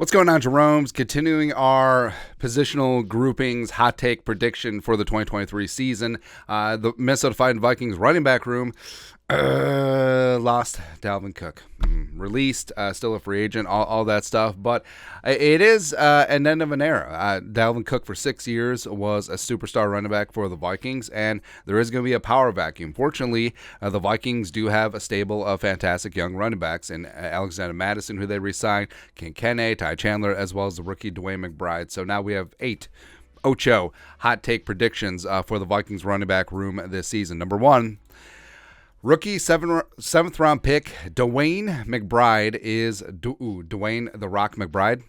What's going on, Jerome's? Continuing our positional groupings, hot take prediction for the 2023 season. The Minnesota Vikings running back room lost Dalvin Cook. Released, still a free agent, all that stuff. But it is an end of an era. Dalvin Cook for 6 years was a superstar running back for the Vikings, and there is going to be a power vacuum. Fortunately, the Vikings do have a stable of fantastic young running backs in Alexander Mattison, who they re-signed, Kenjon, Tai Chandler, as well as the rookie Dwayne McBride. So now we have ocho hot take predictions for the Vikings running back room this season. Number one, rookie seventh round pick Dwayne McBride is Dwayne the Rock McBride.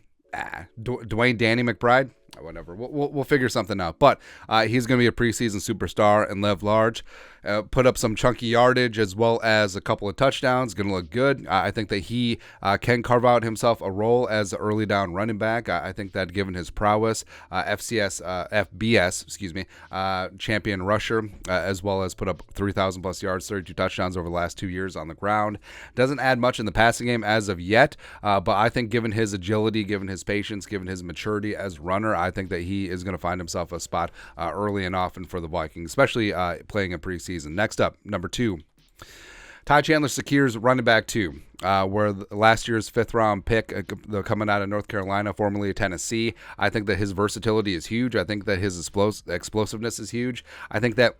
Dwayne Danny McBride. Whatever. We'll figure something out. But he's going to be a preseason superstar and live large. Put up some chunky yardage as well as a couple of touchdowns. Going to look good. I think that he can carve out himself a role as an early down running back. I think that given his prowess, FBS, champion rusher, as well as put up 3,000 plus yards, 32 touchdowns over the last 2 years on the ground. Doesn't add much in the passing game as of yet, but I think given his agility, given his patience, given his maturity as runner, I think that he is going to find himself a spot early and often for the Vikings, especially playing in preseason. Next up, number two, Tai Chandler secures running back 2, where last year's 5th-round pick coming out of North Carolina, formerly Tennessee. I think that his versatility is huge. I think that his explosiveness is huge. I think that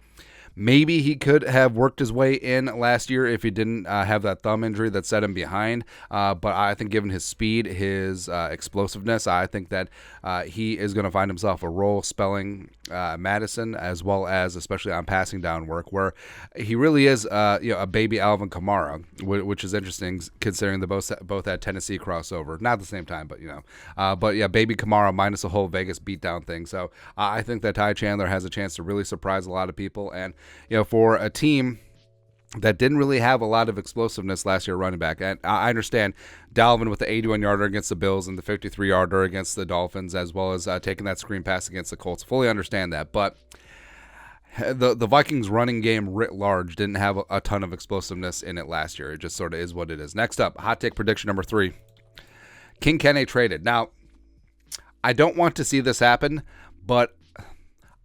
maybe he could have worked his way in last year if he didn't have that thumb injury that set him behind. But I think given his speed, his explosiveness, I think that he is going to find himself a role spelling Madison, as well as especially on passing down work, where he really is a baby Alvin Kamara, which is interesting considering they both had Tennessee crossover. Not at the same time, but baby Kamara minus the whole Vegas beatdown thing. So I think that Tai Chandler has a chance to really surprise a lot of people. And for a team that didn't really have a lot of explosiveness last year running back, and I understand Dalvin with the 81-yarder against the Bills and the 53-yarder against the Dolphins, as well as taking that screen pass against the Colts. Fully understand that, but the Vikings running game writ large didn't have a ton of explosiveness in it last year. It just sort of is what it is. Next up, hot take prediction number 3. Kenjon traded. Now, I don't want to see this happen, but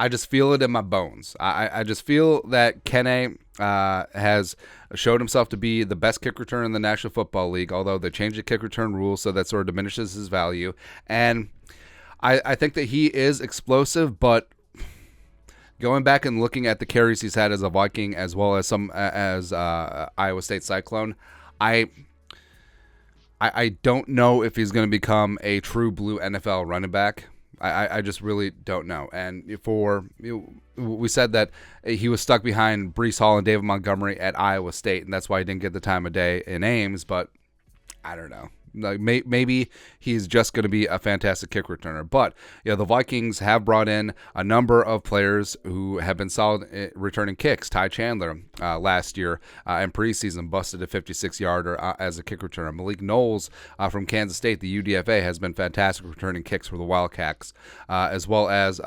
I just feel it in my bones. I just feel that Kenjon has showed himself to be the best kick returner in the National Football League, although they changed the kick return rules, so that sort of diminishes his value. And I think that he is explosive, but going back and looking at the carries he's had as a Viking, as well as some as Iowa State Cyclone, I don't know if he's going to become a true blue NFL running back. I just really don't know. And we said that he was stuck behind Breece Hall and David Montgomery at Iowa State, and that's why he didn't get the time of day in Ames, but I don't know. Like maybe he's just going to be a fantastic kick returner. But the Vikings have brought in a number of players who have been solid at returning kicks. Tai Chandler last year in preseason busted a 56-yarder as a kick returner. Malik Knowles from Kansas State, the UDFA, has been fantastic returning kicks for the Wildcats, as well as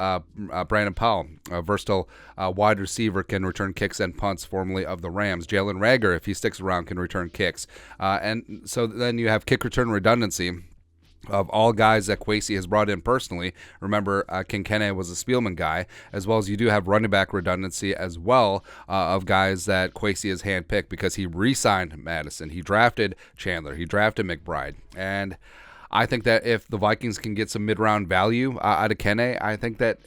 Brandon Powell, a versatile wide receiver, can return kicks and punts, formerly of the Rams. Jalen Reagor, if he sticks around, can return kicks. And so then you have kick return redundancy of all guys that Kwesi has brought in personally. Remember, Kenjon was a Spielman guy, as well as you do have running back redundancy as well of guys that Kwesi has handpicked because he re-signed Madison. He drafted Chandler. He drafted McBride. And I think that if the Vikings can get some mid-round value out of Kenjon, I think that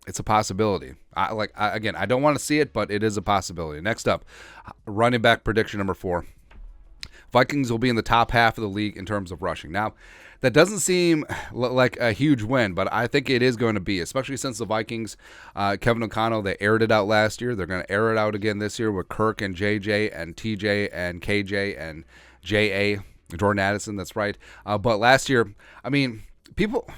it's a possibility. Again, I don't want to see it, but it is a possibility. Next up, running back prediction number 4. Vikings will be in the top half of the league in terms of rushing. Now, that doesn't seem like a huge win, but I think it is going to be, especially since the Vikings, Kevin O'Connell, they aired it out last year. They're going to air it out again this year with Kirk and JJ and TJ and KJ and JA, Jordan Addison, that's right. But last year, people...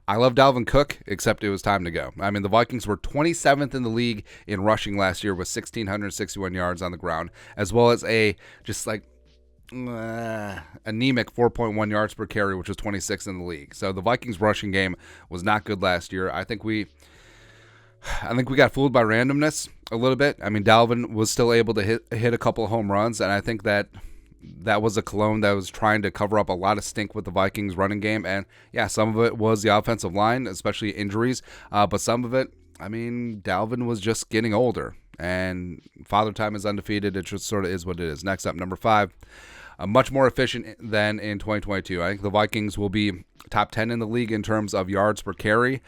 I love Dalvin Cook, except it was time to go. The Vikings were 27th in the league in rushing last year with 1,661 yards on the ground, as well as a anemic 4.1 yards per carry, which was 26th in the league. So the Vikings rushing game was not good last year. I think we got fooled by randomness a little bit. Dalvin was still able to hit a couple of home runs, and I think that that was a cologne that was trying to cover up a lot of stink with the Vikings running game. And yeah, some of it was the offensive line, especially injuries. But some of it, I mean, Dalvin was just getting older. And Father Time is undefeated. It just sort of is what it is. Next up, number 5. Much more efficient than in 2022. I think the Vikings will be top 10 in the league in terms of yards per carry,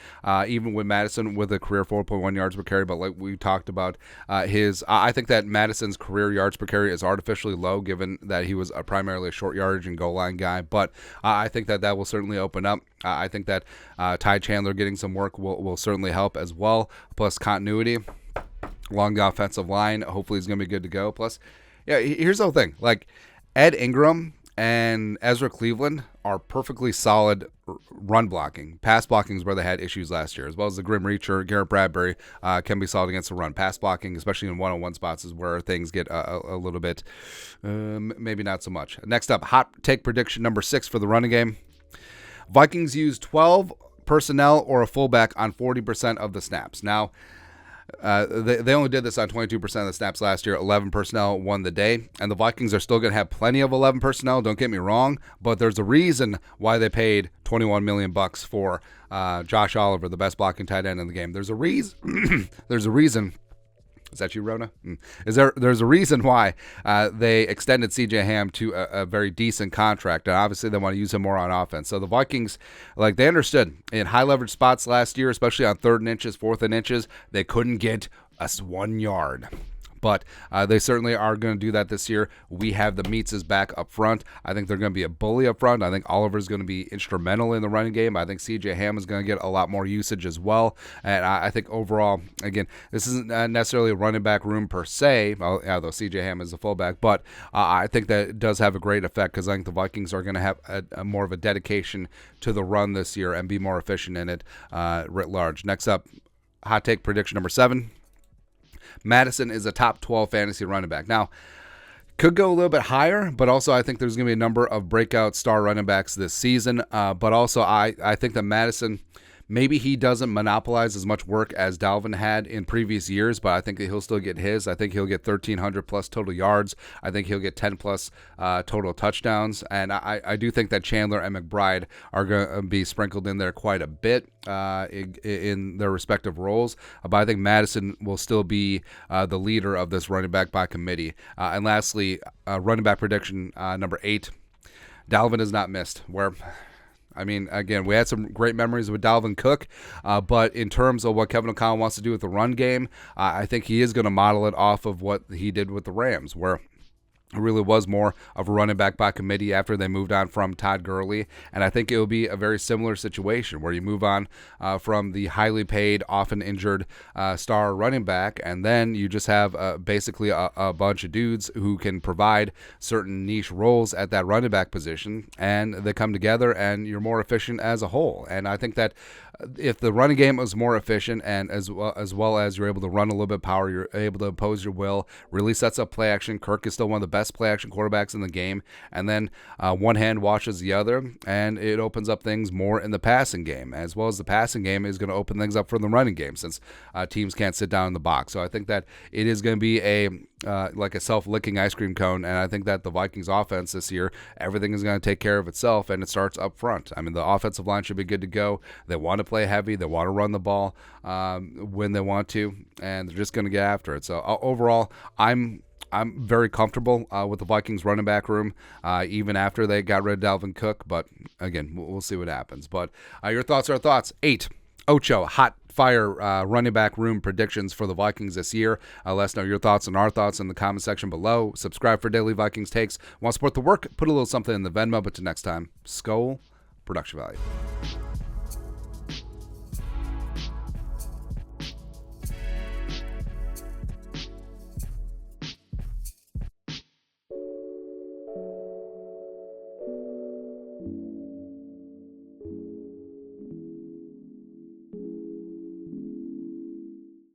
even with Madison with a career 4.1 yards per carry. But like we talked about, I think that Madison's career yards per carry is artificially low, given that he was primarily a short yardage and goal line guy. But I think that will certainly open up. I think that Tai Chandler getting some work will certainly help as well. Plus continuity along the offensive line. Hopefully he's going to be good to go. Plus, yeah, here's the whole thing. Like, Ed Ingram and Ezra Cleveland are perfectly solid run blocking. Pass blocking is where they had issues last year, as well as the Grim Reacher. Garrett Bradbury can be solid against the run. Pass blocking, especially in one-on-one spots, is where things get a little bit, maybe not so much. Next up, hot take prediction number 6 for the running game. Vikings use 12 personnel or a fullback on 40% of the snaps. Now, they only did this on 22% of the snaps last year. 11 personnel won the day, and the Vikings are still going to have plenty of 11 personnel. Don't get me wrong, but there's a reason why they paid $21 million for Josh Oliver, the best blocking tight end in the game. There's a reason. There's a reason. Is that you, Rona? There's a reason why they extended C.J. Ham to a very decent contract, and obviously they want to use him more on offense. So the Vikings, like, they understood in high leverage spots last year, especially on 3rd and inches, 4th and inches, they couldn't get us 1 yard. But they certainly are going to do that this year. We have the Meatses back up front. I think they're going to be a bully up front. I think Oliver's going to be instrumental in the running game. I think C.J. Ham is going to get a lot more usage as well. And I think overall, again, this isn't necessarily a running back room per se, although C.J. Ham is a fullback. But I think that it does have a great effect because I think the Vikings are going to have a more of a dedication to the run this year and be more efficient in it writ large. Next up, hot take prediction number 7. Madison is a top 12 fantasy running back. Now, could go a little bit higher, but also I think there's going to be a number of breakout star running backs this season. But also I think that Madison, maybe he doesn't monopolize as much work as Dalvin had in previous years, but I think that he'll still get his. I think he'll get 1,300 plus total yards. I think he'll get 10 plus total touchdowns. And I do think that Chandler and McBride are going to be sprinkled in there quite a bit in their respective roles. But I think Madison will still be the leader of this running back by committee. And lastly, running back prediction number 8. Dalvin is not missed. I mean, again, we had some great memories with Dalvin Cook, but in terms of what Kevin O'Connell wants to do with the run game, I think he is going to model it off of what he did with the Rams, where it really was more of a running back by committee after they moved on from Todd Gurley. And I think it will be a very similar situation where you move on from the highly paid, often injured star running back, and then you just have basically a bunch of dudes who can provide certain niche roles at that running back position, and they come together and you're more efficient as a whole. And I think that if the running game is more efficient and as well as you're able to run a little bit of power, you're able to impose your will, really sets up play action. Kirk is still one of the best play action quarterbacks in the game, and then one hand washes the other, and it opens up things more in the passing game, as well as the passing game is going to open things up for the running game since teams can't sit down in the box. So I think that it is going to be like a self-licking ice cream cone, and I think that the Vikings offense this year, everything is going to take care of itself, and it starts up front. I mean, the offensive line should be good to go. They want to play heavy. They want to run the ball when they want to, and they're just going to get after it. So overall, I'm very comfortable with the Vikings running back room, even after they got rid of Dalvin Cook. But again, we'll see what happens. But your thoughts are thoughts. 8. Ocho, hot fire running back room predictions for the Vikings this year. Let us know your thoughts and our thoughts in the comment section below. Subscribe for daily Vikings takes. Want to support the work? Put a little something in the Venmo. But till next time, Skol, production value.